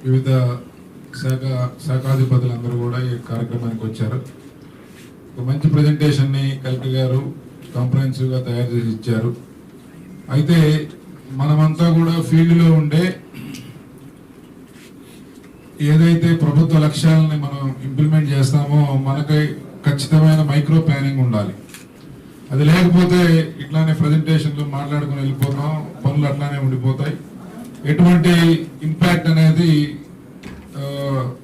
వివిధ శాఖాధిపతులందరూ కూడా ఈ కార్యక్రమానికి వచ్చారు. ఒక మంచి ప్రజెంటేషన్ని కలెక్టర్ గారు కాంప్రహెన్సివ్గా తయారు చేసి ఇచ్చారు. అయితే మనమంతా కూడా ఫీల్డ్లో ఉండే ఏదైతే ప్రభుత్వ లక్ష్యాలని మనం ఇంప్లిమెంట్ చేస్తామో మనకి ఖచ్చితమైన మైక్రో ప్లానింగ్ ఉండాలి. అది లేకపోతే ఇట్లానే ప్రజెంటేషన్లు మాట్లాడుకుని వెళ్ళిపోతాం, పనులు అట్లానే ఉండిపోతాయి, ఎటువంటి ఇంపాక్ట్ అనేది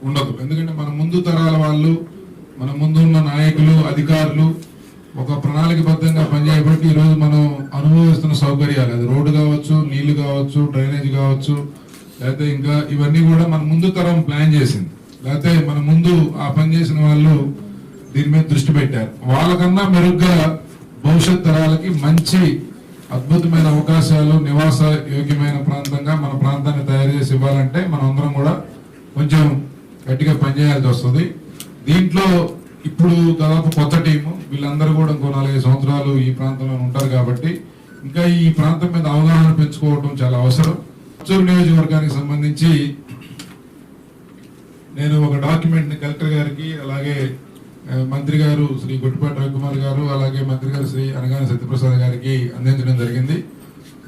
ఉండదు. ఎందుకంటే మన ముందు తరాల వాళ్ళు, మన ముందున్న నాయకులు, అధికారులు ఒక ప్రణాళికబద్ధంగా పనిచేయబట్టి ఈరోజు మనం అనుభవిస్తున్న సౌకర్యాలు, అది రోడ్డు కావచ్చు, నీళ్లు కావచ్చు, డ్రైనేజ్ కావచ్చు, లేకపోతే ఇంకా ఇవన్నీ కూడా మన ముందు తరం ప్లాన్ చేసింది. లేకపోతే మన ముందు ఆ పని చేసిన వాళ్ళు దీని మీద దృష్టి పెట్టారు. వాళ్ళకన్నా మెరుగ్గా భవిష్యత్ తరాలకి మంచి అద్భుతమైన అవకాశాలు, నివాస యోగ్యమైన ప్రాంతంగా మన ప్రాంతాన్ని తయారు చేసి ఇవ్వాలంటే మనం అందరం కూడా కొంచెం గట్టిగా పనిచేయాల్సి వస్తుంది. దీంట్లో ఇప్పుడు దాదాపు కొత్త టీము, వీళ్ళందరూ కూడా ఇంకో 4-5 సంవత్సరాలు ఈ ప్రాంతంలో ఉంటారు కాబట్టి ఇంకా ఈ ప్రాంతం మీద అవగాహన పెంచుకోవడం చాలా అవసరం. చిత్తూరు నియోజకవర్గానికి సంబంధించి నేను ఒక డాక్యుమెంట్ ని కలెక్టర్ గారికి, అలాగే మంత్రి గారు శ్రీ గొట్టిపాటి రవికుమార్ గారు, అలాగే మంత్రి గారు శ్రీ అనగాని సత్యప్రసాద్ గారికి అందించడం జరిగింది.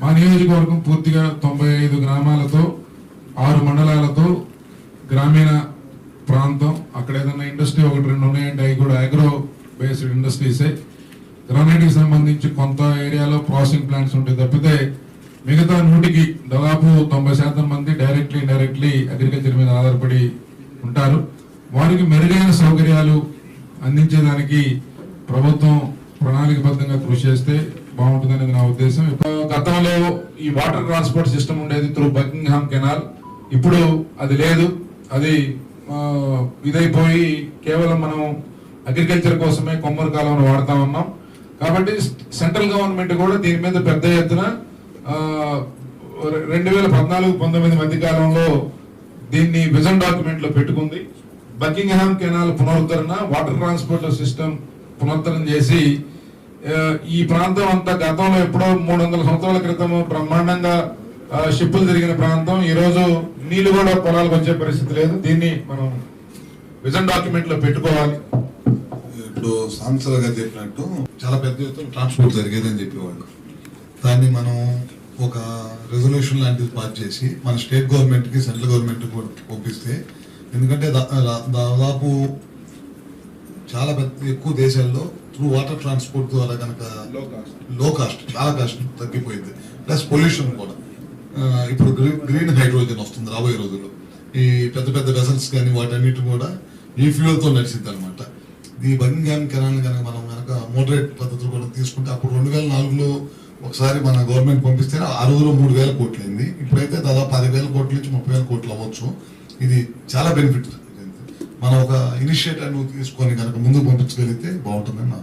మా నియోజకవర్గం పూర్తిగా 95 గ్రామాలతో 6 మండలాలతో గ్రామీణ ప్రాంతం. అక్కడ ఏదైనా ఇండస్ట్రీ 1-2 ఉన్నాయంటే అవి కూడా అగ్రో బేస్డ్ ఇండస్ట్రీసే. గ్రానైట్కి సంబంధించి కొంత ఏరియాలో ప్రాసెసింగ్ ప్లాంట్స్ ఉంటాయి తప్పితే మిగతా 100కి దాదాపు 90% మంది డైరెక్ట్లీ ఇండైరెక్ట్లీ అగ్రికల్చర్ మీద ఆధారపడి ఉంటారు. వారికి మెరుగైన సౌకర్యాలు అందించేదానికి ప్రభుత్వం ప్రణాళికబద్ధంగా కృషి చేస్తే బాగుంటుందనేది నా ఉద్దేశం. గతంలో ఈ వాటర్ ట్రాన్స్పోర్ట్ సిస్టమ్ ఉండేది త్రూ బకింగ్హామ్ కెనాల్. ఇప్పుడు అది లేదు, అది ఇదైపోయి కేవలం మనం అగ్రికల్చర్ కోసమే కొమ్మరి కాలువను వాడుతా ఉన్నాం. కాబట్టి సెంట్రల్ గవర్నమెంట్ కూడా దీని మీద పెద్ద ఎత్తున 2014-19 మధ్య కాలంలో దీన్ని విజన్ డాక్యుమెంట్ లో పెట్టుకుంది. బకింగ్హామ్ కెనాల్ పునరుద్ధరణ, వాటర్ ట్రాన్స్పోర్ట్ సిస్టమ్ పునరుద్ధరణ చేసి ఈ ప్రాంతం అంతా గతంలో ఎప్పుడో 300 సంవత్సరాల క్రితం బ్రహ్మాండంగా షిప్పులు తిరిగిన ప్రాంతం. ఈ రోజు నీళ్లు కూడా పొలాలకు వచ్చే పరిస్థితి లేదు. దీన్ని మనం విజన్ డాక్యుమెంట్ లో పెట్టుకోవాలి. ఇప్పుడు సాంసరావు గారు చెప్పినట్టు చాలా పెద్ద ఎత్తున ట్రాన్స్పోర్ట్ జరిగేదని చెప్పేవాళ్ళు. దాన్ని మనం ఒక రెజల్యూషన్ లాంటిది పాస్ చేసి మన స్టేట్ గవర్నమెంట్ కి, సెంట్రల్ గవర్నమెంట్ కూడా పంపిస్తే, ఎందుకంటే దాదాపు చాలా ఎక్కువ దేశాల్లో త్రూ వాటర్ ట్రాన్స్పోర్ట్ ద్వారా కనుక లో కాస్ట్, చాలా కాస్ట్ తగ్గిపోయింది. ప్లస్ పొల్యూషన్ కూడా. ఇప్పుడు గ్రీన్ హైడ్రోజన్ వస్తుంది రాబోయే రోజుల్లో. ఈ పెద్ద పెద్ద వెసల్స్ కానీ వాటన్నిటి కూడా ఈ ఫ్యూయల్ తో నడిచింది అనమాట. ఈ బకింగ్హామ్ కెనాల్ కనుక మనం కనుక మోడరేట్ పద్ధతులు కూడా తీసుకుంటే, అప్పుడు 2004లో ఒకసారి మన గవర్నమెంట్ పంపిస్తే ఆ రోజులో 3,000 కోట్లు అయింది. ఇప్పుడైతే దాదాపు 10,000 కోట్ల నుంచి 30,000 కోట్లు అవ్వచ్చు. ఇది చాలా బెనిఫిట్. మనం ఒక ఇనిషియేటివ్ తీసుకొని కనుక ముందుకు పంపించగలిగితే బాగుంటుందని నా